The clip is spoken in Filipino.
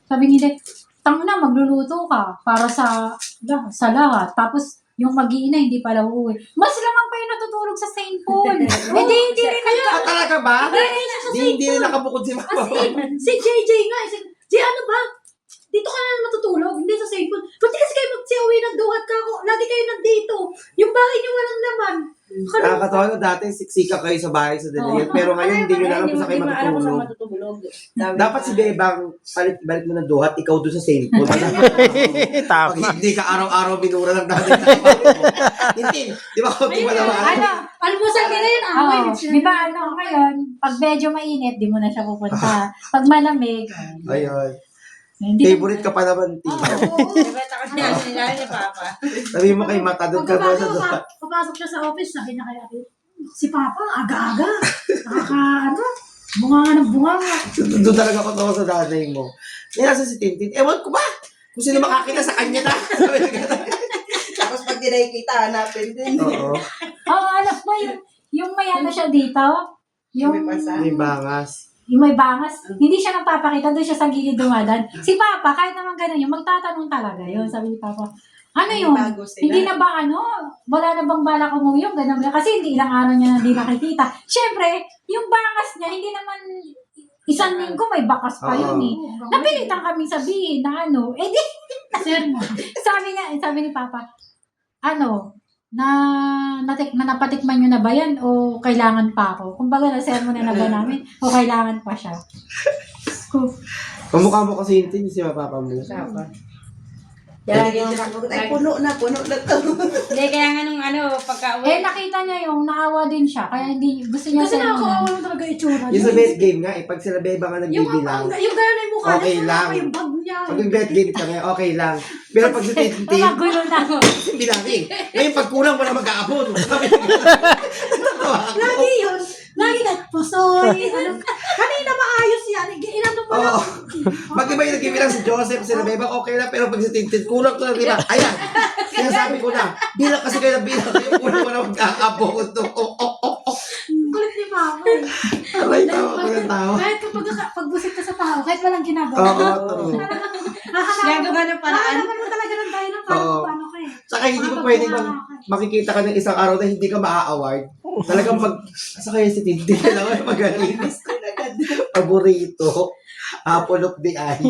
Sabi ni Dek, tama na, magluluto ka para sa lahat. Tapos, yung mag-iina, hindi pala uuwi. Mas lamang pa yung natutulog sa St. Paul. Hindi rin Ah, talaga ba? Hindi rin nakabukod si As Mama. in, si JJ nga, Jay, ano ba? Dito ka na matutulog, hindi sa St. Paul. Pati kasi kayo magsiuwi ng duhat ka ako. Lagi kayo nandito. Yung bahay niyo walang laman. Nakakatawa na dati, siksika kayo sa bahay sa Dalayan. Pero ngayon, hindi nyo na alam kung saan kayo matutulog. Dapat si Bebang, balik mo ng duhat, ikaw doon sa St. Paul. Pag hindi ka araw-araw binura ng dati na kapatid mo. Hindi, di ba kung di ba naman? Almusal nila yun, away. Di ba, ngayon, pag medyo mainit, di mo na siya pupunta. Pag malamig, Ayun. hindi Favorite ka pa naman, Tito. Sabi mo kay Mata, doon ka ba sa duhat? Papasok siya sa office, sabi na kay ate, si Papa, aga-aga. Bunga ng bunga. Doon talaga ako tawa sa nanay mo. Eh, nasa si Tintin? Ewan ko ba? Kung sino makakita sa kanya na. Tapos pag di nakikita, hanapin din. Oo. Alam mo, yung may ano siya dito, yung May bangas. may bangas, hindi siya nagpapakita, doon siya sa gilid dumadan. Si Papa, kahit naman ganun yung magtatanong talaga yun. Sabi ni Papa, ano yun? Bago sila. Hindi na ba wala na bang balak umuwi yung ganun? Kasi hindi ilang araw niya na hindi nakikita. Siyempre, yung bangas niya, hindi naman isang linggo may bakas pa yun eh. Napilitan kaming sabihin na di, sabi ni Papa, napatikman nyo na ba yan o kailangan pa ako? Kumbaga, na-sermon na ba namin o kailangan pa siya? Kamukha mo kasi yung Tintin, si Papa mo. Ay, puno na to. Hindi, kaya nga nung pagka-uwi. Nakita niya yung naawa din siya, kaya hindi, gusto niya Kasi sermonan. nakakawawa lang talaga itsura. Yung sa best game nga, pag sila Beba nga nagbibilang, Yung gano'n na yung mukha Okay niya, lang. yung bag niya. pag yung bet game kami, okay lang. Pero pag si Tintin, Magulo na ako. bilangin. Ngayon, pag kulang, wala mag-aabot. Natawa ako. Lagi yun. Lagi ka, pusoy. Kanina maayos yan. Inano pa lang. Oo. Pag iba yung nagbibilang si Joseph, sila Beba, okay lang. Pero pag si Tintin, kulang ko lang, di ba? Ayan. Sinasabi ko na, bilang kasi kayo na bilang. Yung kulang wala mag-aabot. Kulit ni Mama. Alay, tawa ko ng tawa. Kahit kapag pagbusit ka sa tao, kahit walang ginagawa. Oo. Gagawa ng paraan. Naman mo talaga ng tayo ng paano ka eh. Saka hindi ko pwede makikita ka ng isang araw na hindi ka maa-award. Talagang asa kaya si Tintin na naman magaling. Paborito. Apple of the eye.